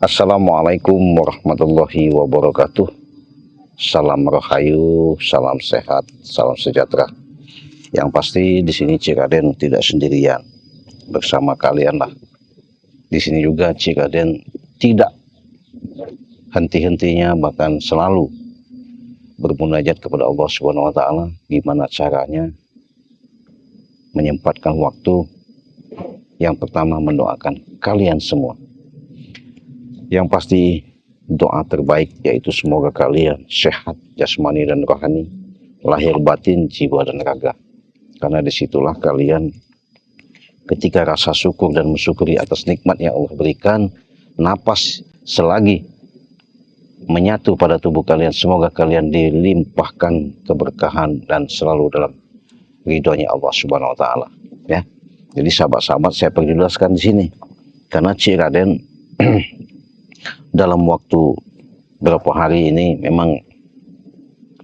Assalamualaikum warahmatullahi wabarakatuh. Salam rahayu, salam sehat, salam sejahtera. Yang pasti di sini Cik Raden tidak sendirian, bersama kalian lah. Di sini juga Cik Raden tidak henti-hentinya, bahkan selalu bermunajat kepada Allah Subhanahu wa taala. Gimana caranya menyempatkan waktu? Yang pertama, mendoakan kalian semua. Yang pasti doa terbaik yaitu semoga kalian sehat jasmani dan rohani, lahir batin, jiwa dan raga. Karena disitulah kalian ketika rasa syukur dan mensyukuri atas nikmat yang Allah berikan, napas selagi menyatu pada tubuh kalian, semoga kalian dilimpahkan keberkahan dan selalu dalam ridhonya Allah Subhanahu wa taala, ya. Jadi sahabat-sahabat, saya perjelaskan di sini karena Cik Raden dalam waktu berapa hari ini memang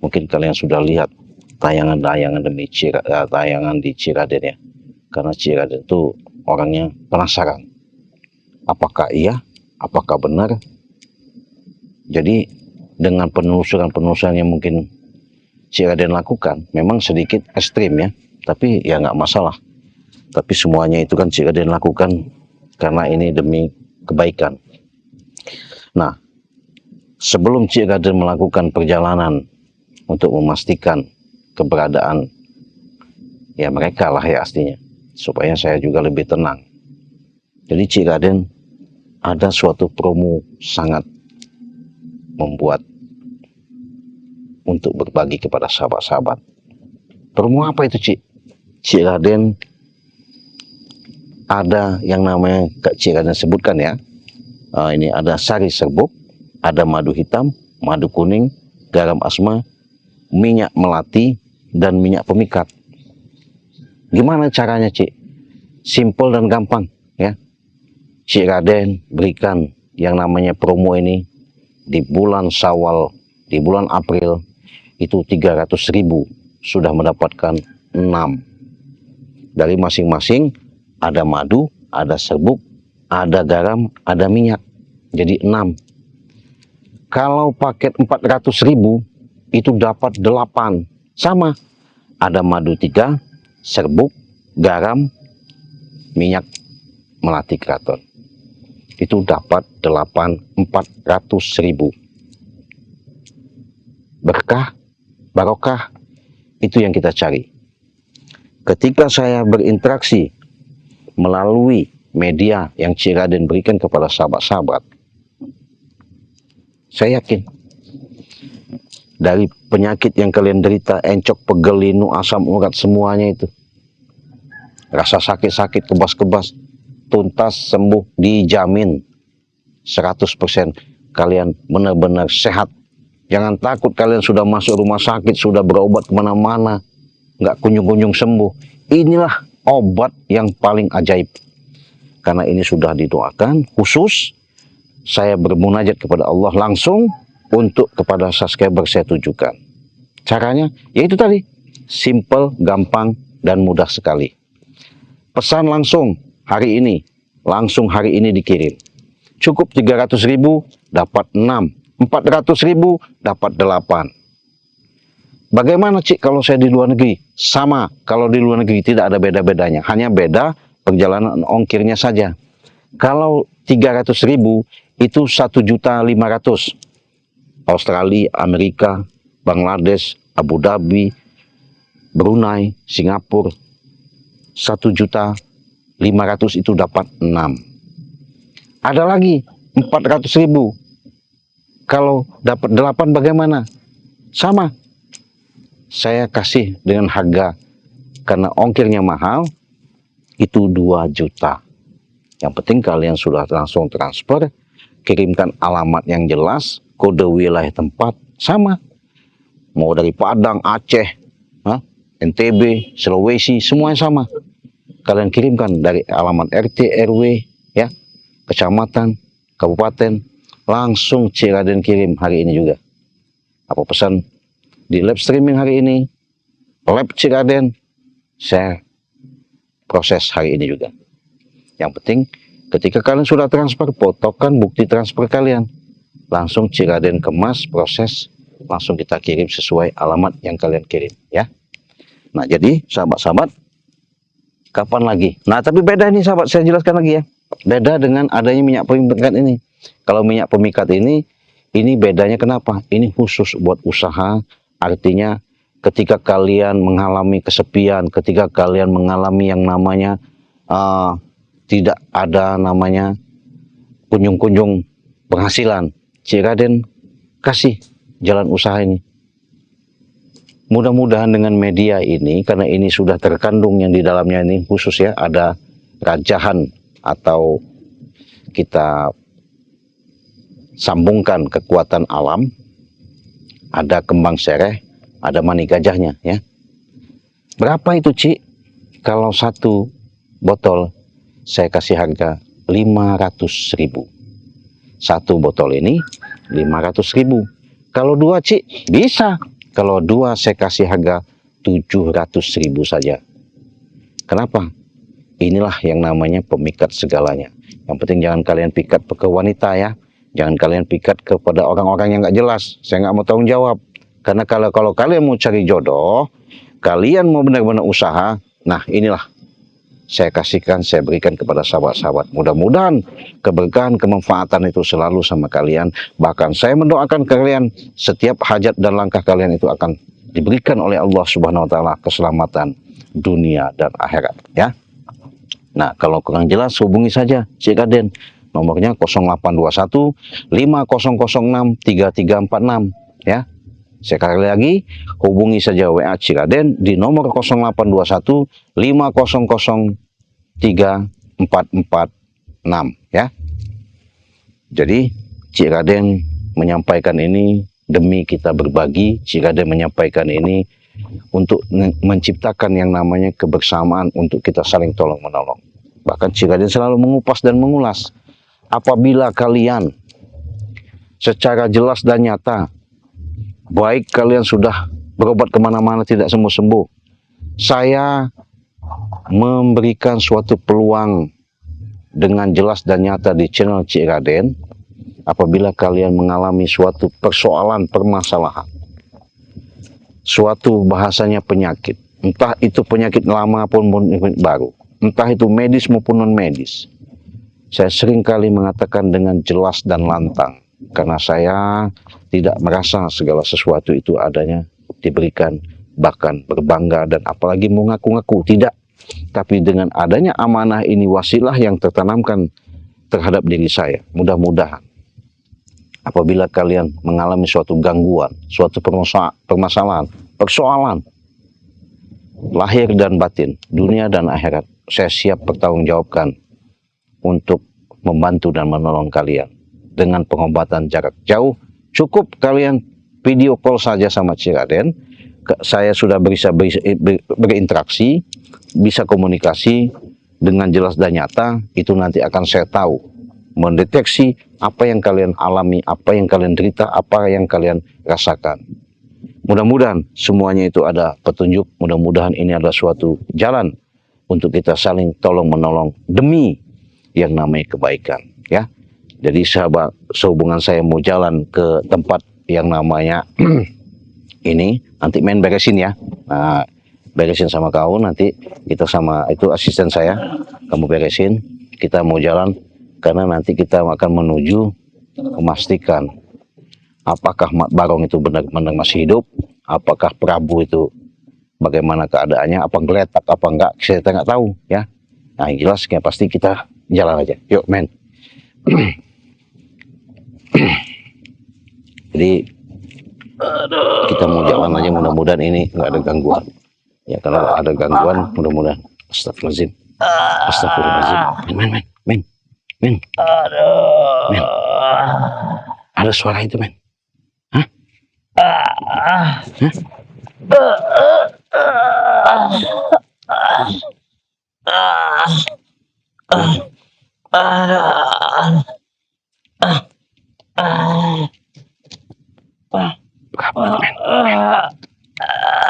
mungkin kalian sudah lihat tayangan-tayangan tayangan di Cik Raden, ya. Karena Cik Raden itu orangnya penasaran. Apakah iya? Apakah benar? Jadi dengan penelusuran-penelusuran yang mungkin Cik Raden lakukan memang sedikit ekstrim, ya. Tapi ya nggak masalah. Tapi semuanya itu kan Cik Raden lakukan karena ini demi kebaikan. Nah, sebelum Cik Raden melakukan perjalanan untuk memastikan keberadaan ya mereka lah, ya, aslinya, supaya saya juga lebih tenang. Jadi Cik Raden ada suatu promo sangat membuat untuk berbagi kepada sahabat-sahabat. Promo apa itu, Cik? Cik Raden ada yang namanya Cik Raden sebutkan, ya. Ini ada sari serbuk, ada madu hitam, madu kuning, garam asma, minyak melati, dan minyak pemikat. Gimana caranya, Cik? Simple dan gampang, ya. Cik Raden berikan yang namanya promo ini di bulan Syawal, di bulan April itu 300.000 sudah mendapatkan 6. Dari masing-masing ada madu, ada serbuk, ada garam, ada minyak. Jadi 6. Kalau paket 400.000 itu dapat 8. Sama. Ada madu 3, serbuk, garam, minyak melati keraton. Itu dapat 8, 400.000. Berkah, barokah, itu yang kita cari. Ketika saya berinteraksi melalui media yang Cik Raden berikan kepada sahabat-sahabat, saya yakin dari penyakit yang kalian derita, encok, pegel, linu, asam urat, semuanya itu, rasa sakit-sakit, kebas-kebas, tuntas sembuh, dijamin 100%. Kalian benar-benar sehat. Jangan takut kalian sudah masuk rumah sakit, sudah berobat kemana-mana, nggak kunjung-kunjung sembuh. Inilah obat yang paling ajaib. Karena ini sudah didoakan khusus, saya bermunajat kepada Allah langsung untuk kepada subscriber saya tujukan. Caranya yaitu tadi, simple, gampang, dan mudah sekali. Pesan langsung hari ini, langsung hari ini dikirim. Cukup 300.000 dapat 6, 400.000 dapat 8. Bagaimana, Cik, kalau saya di luar negeri? Sama, kalau di luar negeri tidak ada beda-bedanya, hanya beda perjalanan ongkirnya saja. Kalau 300.000 itu 1.500.000. Australia, Amerika, Bangladesh, Abu Dhabi, Brunei, Singapura, 1.500.000 itu dapat 6. Ada lagi 400.000. Kalau dapat 8 bagaimana? Sama. Saya kasih dengan harga, karena ongkirnya mahal, itu 2 juta. Yang penting kalian sudah langsung transfer, kirimkan alamat yang jelas, kode wilayah tempat, sama. Mau dari Padang, Aceh, NTB, Sulawesi, semuanya sama. Kalian kirimkan dari alamat RT, RW, ya, kecamatan, kabupaten, langsung Cik Raden kirim hari ini juga. Apa pesan di live streaming hari ini, live Cik Raden, saya proses hari ini juga. Yang penting Ketika kalian sudah transfer, fotokan bukti transfer kalian. Langsung Ciraden kemas, proses, langsung kita kirim sesuai alamat yang kalian kirim, ya. Nah, jadi sahabat-sahabat, kapan lagi? Nah, tapi beda ini sahabat, saya jelaskan lagi ya. Beda dengan adanya minyak pemikat ini. Kalau minyak pemikat ini bedanya kenapa? Ini khusus buat usaha, artinya ketika kalian mengalami kesepian, ketika kalian mengalami yang namanya tidak ada namanya kunjung-kunjung penghasilan, Ciraden kasih jalan usaha ini. Mudah-mudahan dengan media ini, karena ini sudah terkandung yang di dalamnya ini khusus ya, ada rajahan atau kita sambungkan kekuatan alam, ada kembang sereh, ada mani gajahnya ya. Berapa itu Ci? Kalau satu botol saya kasih harga 500.000. Satu botol ini 500.000. Kalau dua Ci bisa. Kalau dua saya kasih harga 700.000 saja. Kenapa? Inilah yang namanya pemikat segalanya. Yang penting jangan kalian pikat ke wanita ya. Jangan kalian pikat kepada orang-orang yang nggak jelas. Saya nggak mau tanggung jawab. Karena kalau kalian mau cari jodoh, kalian mau benar-benar usaha, nah inilah saya kasihkan, saya berikan kepada sahabat-sahabat. Mudah-mudahan keberkahan, kemanfaatan itu selalu sama kalian. Bahkan saya mendoakan kalian, setiap hajat dan langkah kalian itu akan diberikan oleh Allah Subhanahu wa Ta'ala keselamatan dunia dan akhirat ya. Nah, kalau kurang jelas hubungi saja Ciraden. Nomornya 0821 5006 3346 ya. Sekali lagi hubungi saja WA Ciraden di nomor 0821 5003 446 ya. Jadi Ciraden menyampaikan ini demi kita berbagi. Ciraden menyampaikan ini untuk menciptakan yang namanya kebersamaan, untuk kita saling tolong menolong. Bahkan Ciraden selalu mengupas dan mengulas. Apabila kalian secara jelas dan nyata, baik kalian sudah berobat kemana-mana tidak sembuh-sembuh, saya memberikan suatu peluang dengan jelas dan nyata di channel Ciraden. Apabila kalian mengalami suatu persoalan, permasalahan, suatu bahasanya penyakit, entah itu penyakit lama pun baru, entah itu medis maupun non medis, saya sering kali mengatakan dengan jelas dan lantang, karena saya tidak merasa segala sesuatu itu adanya diberikan, bahkan berbangga dan apalagi mengaku-ngaku, tidak. Tapi dengan adanya amanah ini, wasilah yang tertanamkan terhadap diri saya. Mudah-mudahan apabila kalian mengalami suatu gangguan, suatu permasalahan, persoalan, lahir dan batin, dunia dan akhirat, saya siap bertanggungjawabkan untuk membantu dan menolong kalian dengan pengobatan jarak jauh. Cukup kalian video call saja sama Ciraden, saya sudah bisa berinteraksi, bisa komunikasi dengan jelas dan nyata. Itu nanti akan saya tahu, mendeteksi apa yang kalian alami, apa yang kalian derita, apa yang kalian rasakan. Mudah-mudahan semuanya itu ada petunjuk. Mudah-mudahan ini adalah suatu jalan untuk kita saling tolong menolong demi yang namanya kebaikan ya. Jadi sahabat, sehubungan saya mau jalan ke tempat yang namanya ini, nanti main beresin ya. Nah, beresin sama kau, nanti kita sama itu asisten saya, kamu beresin, kita mau jalan, karena nanti kita akan menuju memastikan apakah Mat Barong itu benar-benar masih hidup, apakah Prabu itu bagaimana keadaannya, apa geletak apa enggak, saya nggak tahu ya. Nah, yang jelas ya pasti kita jalan aja, yuk men. Jadi kita mau jalan aja, mudah-mudahan ini nggak ada gangguan ya. Kalau ada gangguan, mudah-mudahan astagfirullahaladzim, astagfirullahaladzim, men, ada suara itu men. Hah?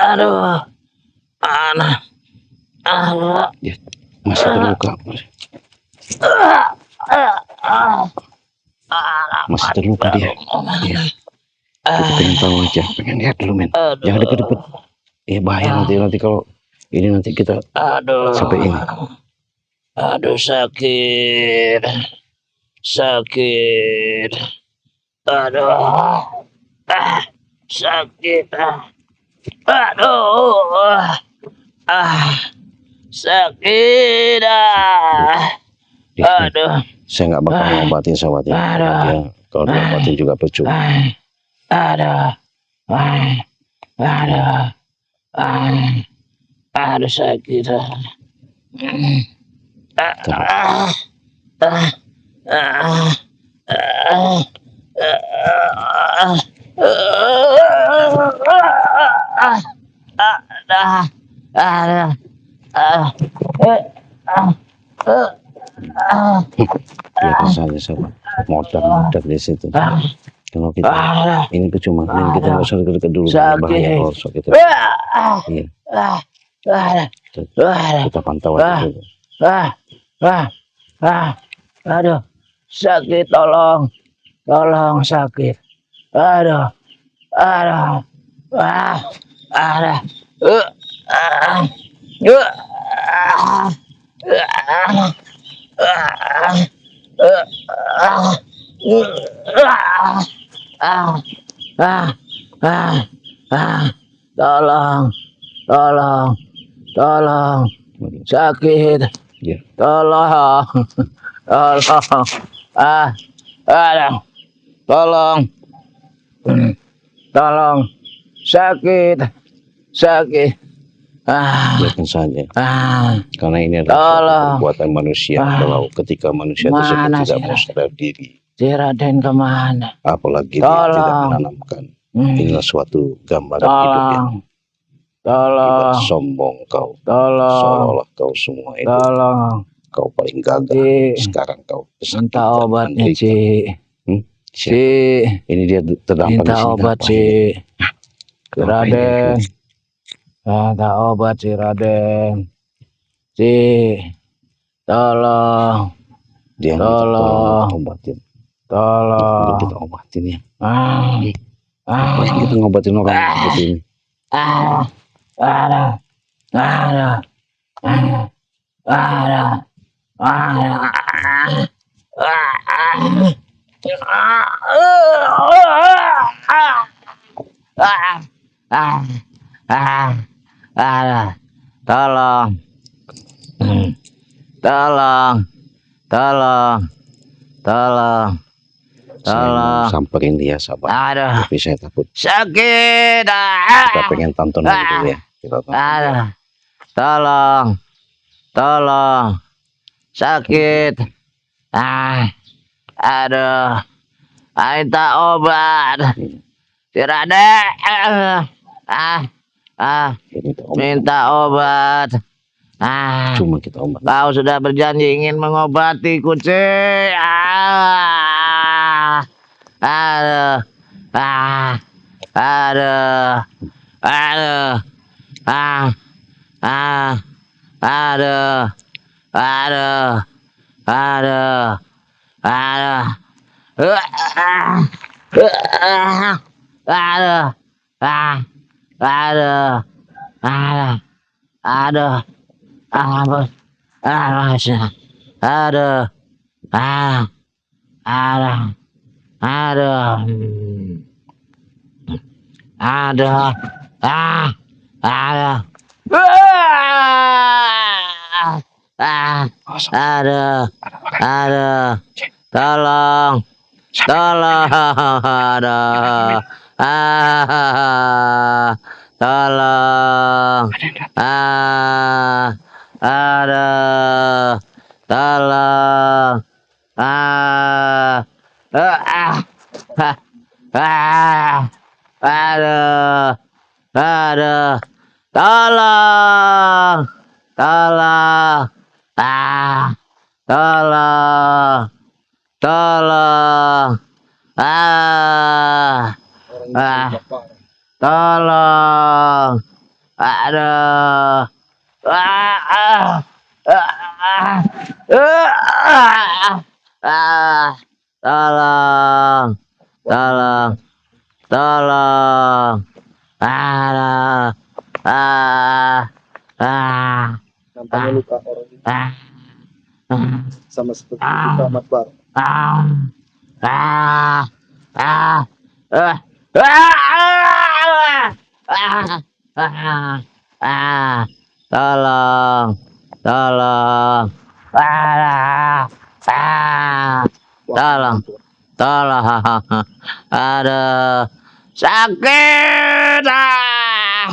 Aduh, panas. Ya, masih terluka. Masih terluka dia. Iya. Kita pengen tahu aja, pengen lihat dulu men. Jangan deket-deket. Iya bahaya nanti kalau ini nanti kita sampai ini. Aduh sakit. Aduh. Sakit. Aduh. Sakit. Aduh. Saya nggak bakal ngobatin sahabat ya. Dia kalau diobatin juga percuma. Aduh sakit. Biar saja sahabat. Modal di situ. Kalau kita ini percuma, ini kita nggak usah deket dulu. Bahaya kalau kita. Iya. Kita pantau aja dulu. Aduh, sakit, tolong sakit. Aduh, tolong sakit. Ya. Tolong sakit. Biarkan saja. Karena ini adalah perbuatan manusia. Kalau ketika manusia tersebut tidak mau sadar diri, Raden kemana? Apalagi dia tidak menanamkan. Inilah suatu gambaran hidup yang tidak sombong kau. Seolah-olah kau semua itu. Kau paling gagah. Sekarang kau minta obatnya, Ci. Ini dia terdampar minta obat, Ci. Raden. Minta obat, Ci, Raden. Ci. Tolong. Dia tolong obatin. Tolong. Kita obatin ya. Apa yang kita ngobatin orang seperti ini? Tolong. Saya samperin dia sahabat. Tapi saya takut. Sakit. Kita pengen tonton dulu ya. Kita tonton. Tolong. Sakit. Aduh. Minta obat. Tidak ada. Minta obat. Cuma kita obat. Kau sudah berjanji ingin mengobati kucing. Aduh. Tolong. tolong, tolong, tolong. Aduh, Nampaknya luka orang ini ah, sama seperti luka Mat Bar. ah, ah, ah, ah, tolong, tolong, tolong, tolong, aduh, sakit, tolong,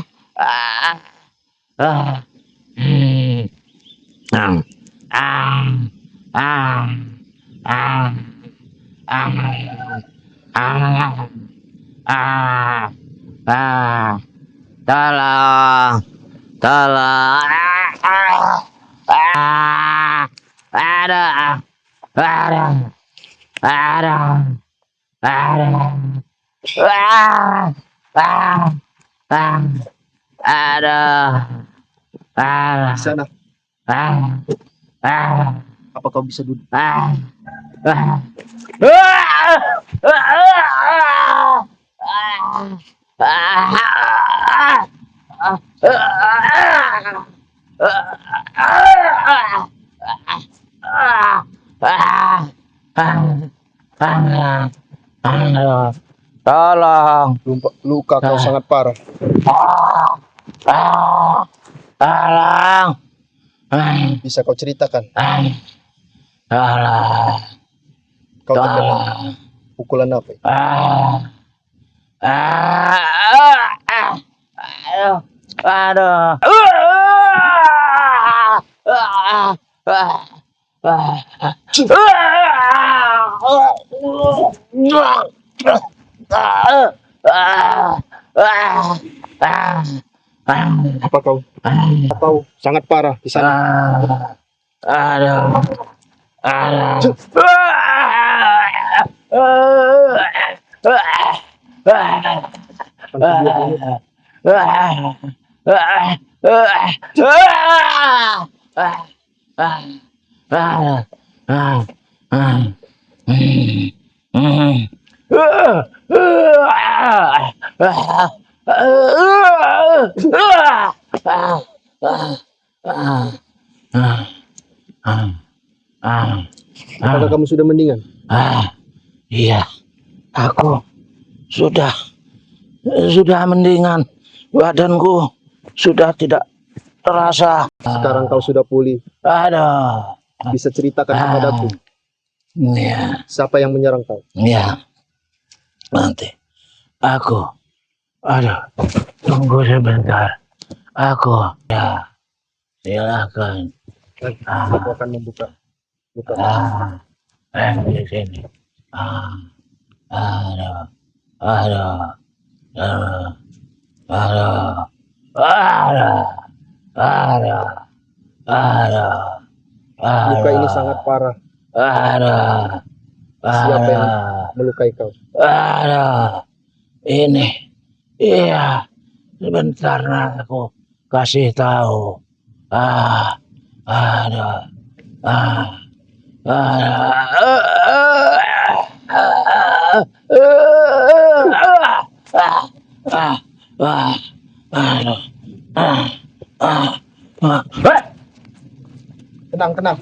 tolong, ada, ada, ada, Di sana, ada. apa kau bisa duduk? Tolong, Luka kau sangat parah. tolong, Bisa kau ceritakan? tolong. Kau terkena pukulan apa? Aduh. Apa kau sangat parah di sana? Aduh. Aduh. Apakah kamu sudah mendingan? Iya, aku sudah mendingan. Badanku sudah tidak terasa. Sekarang kau sudah pulih. Aduh. Bisa ceritakan kepadaku Iya, siapa yang menyerang kau? iya. Nanti aku, tunggu sebentar. Aku, ya, silakan. Aku akan membuka. Di sini. Aduh, aduh, aduh, aduh, aduh, aduh, aduh, Luka ini sangat parah. aduh, Siapa yang melukai kau? aduh, ini, iya, sebentar nanti aku kasih tahu. Aduh, Tenang.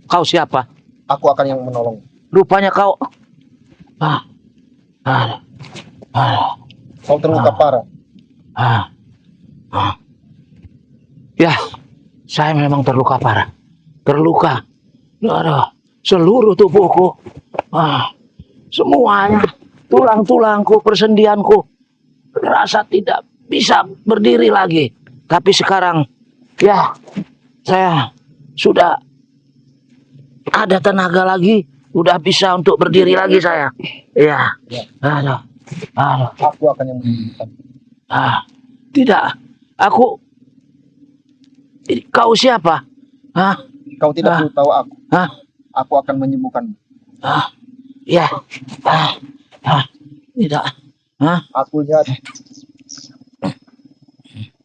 Kau siapa? Aku akan yang menolong. Rupanya kau. Kau terluka parah. Ya, saya memang terluka parah. Terluka. Aduh, seluruh tubuhku. Semuanya. Tulang-tulangku, persendianku. Rasa tidak bisa berdiri lagi. Tapi sekarang, ya, saya sudah ada tenaga lagi. Udah bisa untuk berdiri lagi saya. Ya. Aduh. Aku akan yang menyembuhkan. Tidak. Kau siapa? Kau tidak perlu tahu aku. Hah? Aku akan menyembuhkan. Ya. Tidak. Aku lihat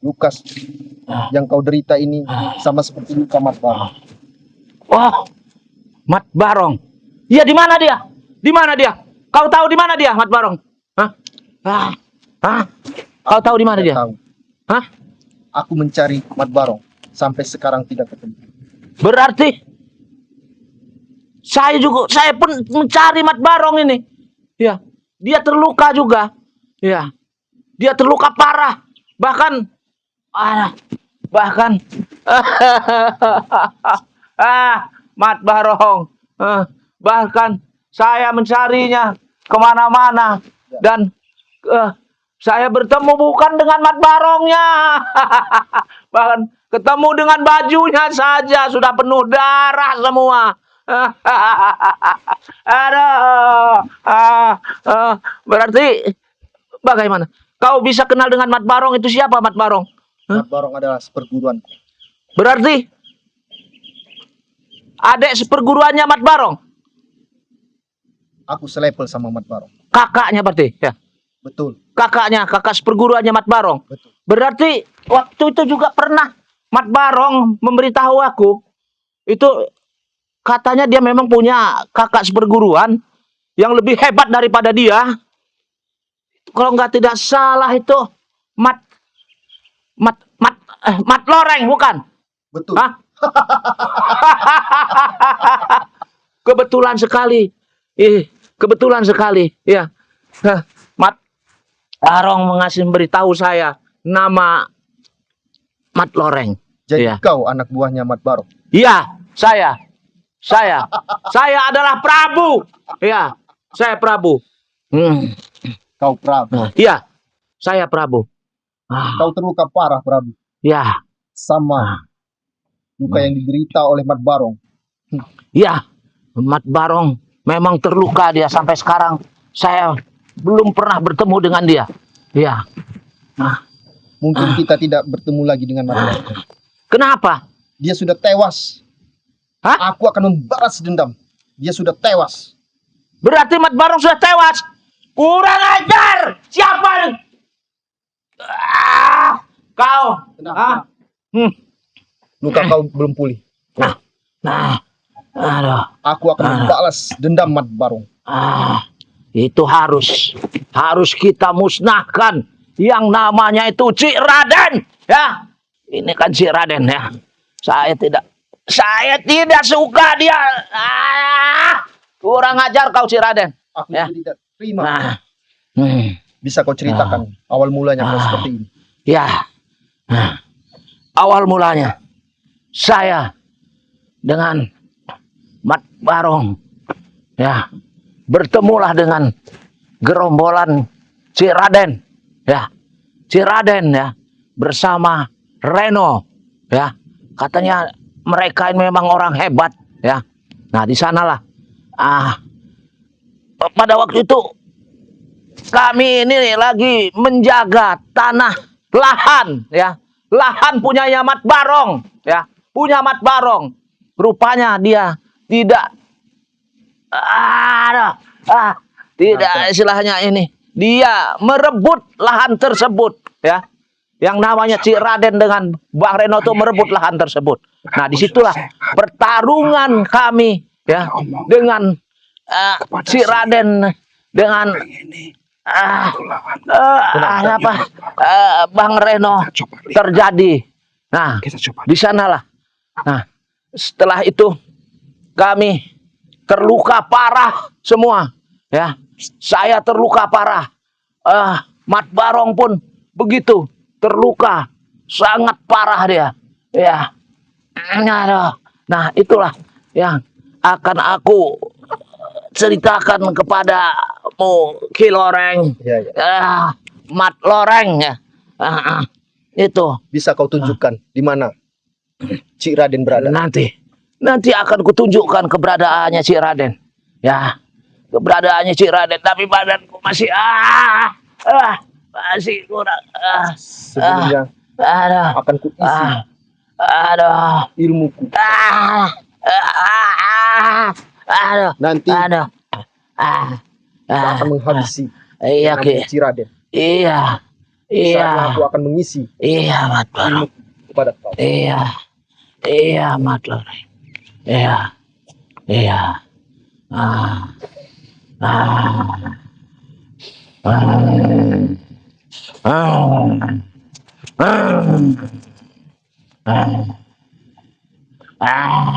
Lukas yang kau derita ini sama seperti luka Mat Barong. Oh, Mat Barong. Iya, di mana dia? Di mana dia? Kau tahu di mana dia, Mat Barong? Hah? Kau tahu di mana Tidak dia? tahu. Hah? Aku mencari Mat Barong sampai sekarang tidak ketemu. Berarti saya pun mencari Mat Barong ini. Ya, dia terluka juga. Ya, dia terluka parah. Bahkan Mat Barong. Bahkan saya mencarinya kemana-mana dan saya bertemu bukan dengan Mat Barongnya, bahkan ketemu dengan bajunya saja sudah penuh darah semua. Berarti bagaimana? Kau bisa kenal dengan Mat Barong itu siapa, Mat Barong? Mat Barong adalah seperguruanku. Berarti adik seperguruannya Mat Barong? Aku selevel sama Mat Barong. Kakaknya berarti, ya? Betul. Kakaknya, kakak seperguruannya Mat Barong. Betul. Berarti waktu itu juga pernah Mat Barong memberitahu aku, itu katanya dia memang punya kakak seperguruan yang lebih hebat daripada dia. Kalau nggak tidak salah itu Mat Loreng, bukan? Betul. Hah? Kebetulan sekali. Kebetulan sekali. Ya. Mat Barong memberitahu saya nama Mat Loreng. Jadi Iya. kau anak buahnya Mat Barong. Iya, saya adalah Prabu. Iya, saya Prabu. Kau Prabu. Iya, saya Prabu. Kau terluka parah, Prabu. Ya, Sama luka yang diderita oleh Mat Barong. iya. Mat Barong memang terluka dia sampai sekarang. Saya belum pernah bertemu dengan dia. Iya. Mungkin kita tidak bertemu lagi dengan Mat Barong. Kenapa? Dia sudah tewas. Hah? Aku akan membalas dendam. Dia sudah tewas. Berarti Mat Barong sudah tewas. Kurang ajar. Siapa? Kau. Kenapa? Luka kau belum pulih. Aduh. Aku akan membalas dendam Mat Barong. Itu harus kita musnahkan yang namanya itu Cik Raden, ya. Ini kan Cik Raden, ya. Saya tidak suka dia. Kurang ajar kau Cik Raden. Aku Ya. tidak terima. Bisa kau ceritakan awal mulanya kau seperti ini? Ya. Awal mulanya saya dengan Mat Barong, ya, bertemulah dengan gerombolan Cik Raden, ya, Cik Raden, ya, bersama Reno, ya, katanya mereka ini memang orang hebat, ya. Nah, di sanalah, pada waktu itu kami ini lagi menjaga tanah lahan, ya, lahan punyanya Mat Barong, ya, punya Mat Barong. Rupanya dia tidak tidak istilahnya ini. Dia merebut lahan tersebut, ya. Yang namanya Cik Raden dengan Bang Reno itu merebut lahan tersebut. Nah, disitulah pertarungan kami, ya, dengan Cik Raden dengan Bang Reno terjadi. Nah, di sanalah. Nah, setelah itu kami terluka parah semua, ya. Saya terluka parah. Mat Barong pun begitu terluka sangat parah dia, ya. Nah, itulah yang akan aku ceritakan kepadamu, Ki Loreng. Ya. Mat Loreng, ya. Itu Bisa kau tunjukkan di mana Cik Raden berada? nanti akan kutunjukkan keberadaannya Cik Raden, ya, keberadaannya Cik Raden. Tapi badanku masih masih kurang. Sebelumnya akan kuisi ilmuku. Nanti kita akan menghabisi Cik Raden. Iya. Saatnya aku akan mengisi Iya, Mat Barong. kepada kau. Iya, Mat Loreng. Iya. Ah. Ah. Ah.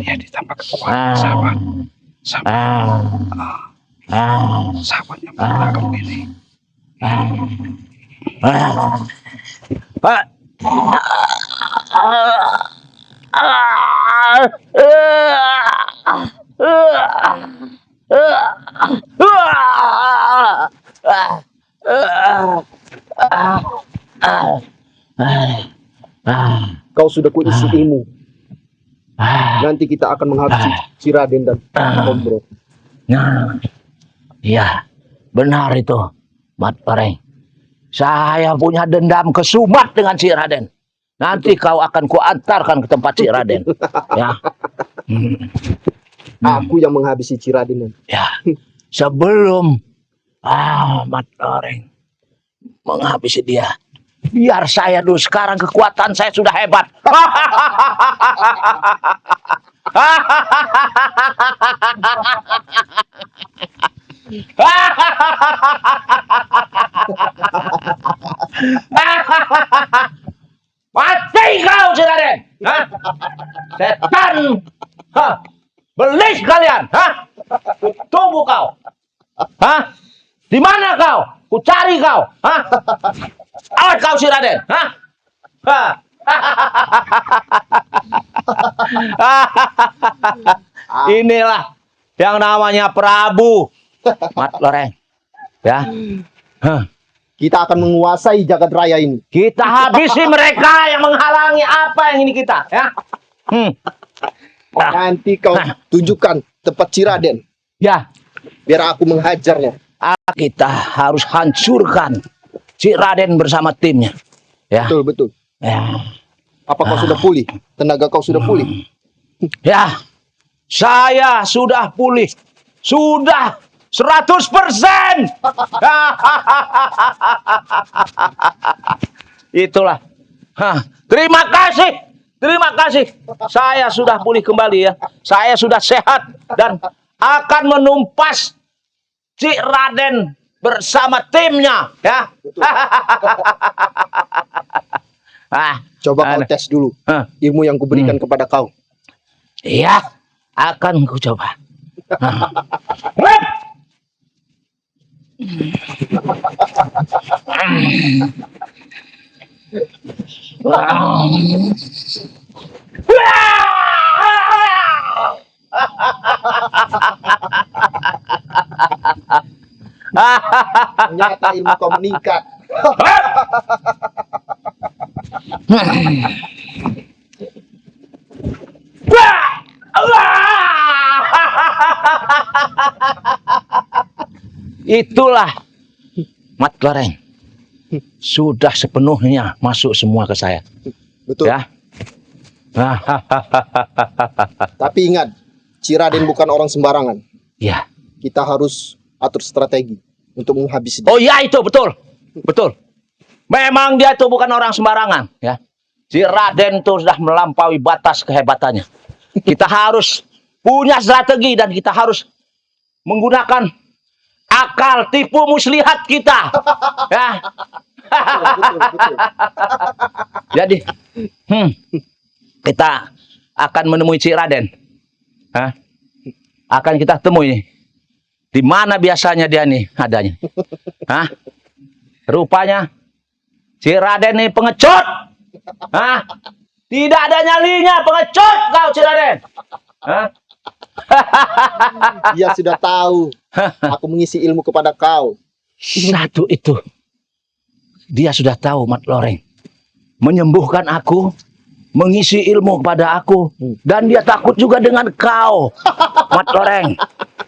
Ya ditambah kekuatan, sahabat. Sahabat. Sahabat yang benar kamu ini. Kau sudah kuisi ilmu. Nanti kita akan menghabisi si Raden dan Kombro. Nah, ya, benar itu, Mat Loreng. Saya punya dendam kesumat dengan si Raden. Nanti kau akan kuantarkan ke tempat si Raden. Ya. Aku yang menghabisi si Raden. Ya. Sebelum Mat Loreng menghabisi dia, biar saya dulu, sekarang kekuatan saya sudah hebat. Mati kau, si Raden! Setan! Belis kalian! Tunggu kau! Di mana kau? Ku cari kau! Awas kau, si Raden! Inilah yang namanya Prabu Mat Loreng. Ya. Kita akan menguasai jagat raya ini. Kita habisi mereka yang menghalangi apa yang ini kita, ya. Nanti kau tunjukkan tempat si Raden. Ya. Biar aku menghajarnya. Kita harus hancurkan si Raden bersama timnya. Ya. Betul, betul. Ya. Apa kau sudah pulih? Tenaga kau sudah pulih? Ya. Saya sudah pulih. Sudah 100%. Itulah. Terima kasih. Terima kasih. Saya sudah pulih kembali, ya. Saya sudah sehat dan akan menumpas si Raden bersama timnya, ya. Coba kau tes dulu ilmu yang kuberikan kepada kau. Iya, akan ku coba. Ternyata ilmu kau meningkat. Itulah Mat Loreng. Sudah sepenuhnya masuk semua ke saya. Betul. Ya. Tapi ingat, si Raden bukan orang sembarangan. Ya. Kita harus atur strategi untuk menghabisi dia. Oh ya, itu betul. Betul. Memang dia itu bukan orang sembarangan, ya. Si Raden itu sudah melampaui batas kehebatannya. Kita harus punya strategi dan kita harus menggunakan akal tipu muslihat kita. Ya. Betul, betul. Jadi, kita akan menemui si Raden. Akan kita temui. Di mana biasanya dia nih adanya? Rupanya si Raden ini pengecut. Tidak ada nyalinya, pengecut kau si Raden. Dia sudah tahu aku mengisi ilmu kepada kau. Satu itu. Dia sudah tahu, Mat Loreng. Menyembuhkan aku, mengisi ilmu kepada aku, dan dia takut juga dengan kau, Mat Loreng.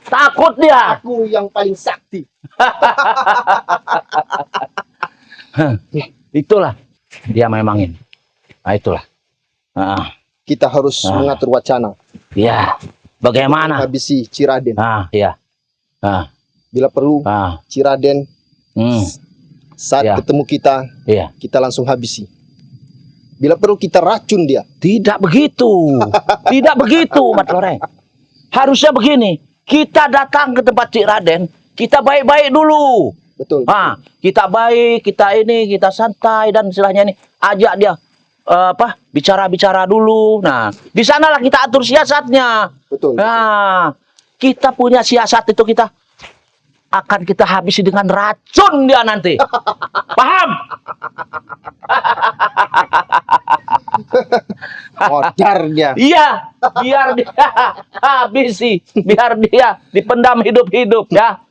Takut dia. Aku yang paling sakti. Itulah dia memang ini. Nah, itulah. Kita harus mengatur wacana. Ya, Bagaimana? Habisi Ciraden. Ah, iya. Ah, Bila perlu ah, Ciraden saat Ya. ketemu kita, iya. kita langsung habisi. Bila perlu kita racun dia. Tidak begitu. Tidak begitu, Mat Loreng. Harusnya begini. Kita datang ke tempat Cik Raden, kita baik-baik dulu. Betul. Ah, kita baik, kita santai dan istilahnya ini ajak dia bicara-bicara dulu. Nah, di sanalah kita atur siasatnya. Betul. Nah, kita punya siasat itu kita akan kita habisi dengan racun dia nanti. Paham? Modar dia. Iya, biar dia habisi, biar dia dipendam hidup-hidup ya.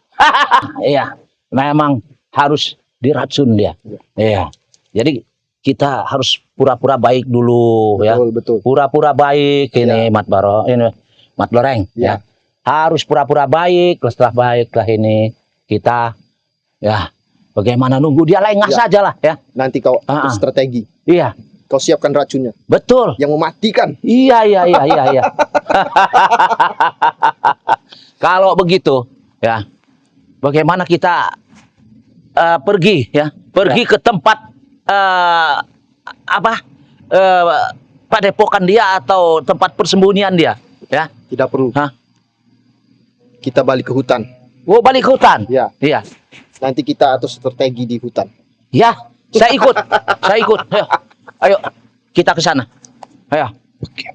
Iya, memang harus diracun dia. Iya. Jadi kita harus pura-pura baik dulu ya. Betul, betul. Pura-pura baik ini Mat Baro, ini Mat Loreng ya. Harus pura-pura baik, setelah baiklah ini kita ya bagaimana nunggu dia lengah saja lah ya. Nanti kau atur strategi. Iya, Kau siapkan racunnya betul. yang mematikan. Iya. Kalau begitu, ya, bagaimana kita pergi ke tempat padepokan dia atau tempat persembunyian dia, ya? Tidak perlu. Hah? Kita balik ke hutan. Oh, balik ke hutan. Ya. Iya. Nanti kita atur strategi di hutan. Ya, saya ikut. Ayo, kita ke sana. Ayo.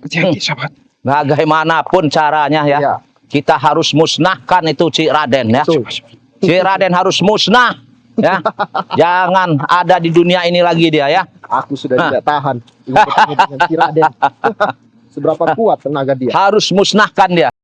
Hati-hati, sahabat. Bagaimanapun caranya ya. Ya. Kita harus musnahkan itu Cik Raden ya. Betul. Cik Raden harus musnah ya. Jangan ada di dunia ini lagi dia ya. Aku sudah tidak tahan ingin bertemu dengan Ciraden. Seberapa kuat tenaga dia. Harus musnahkan dia.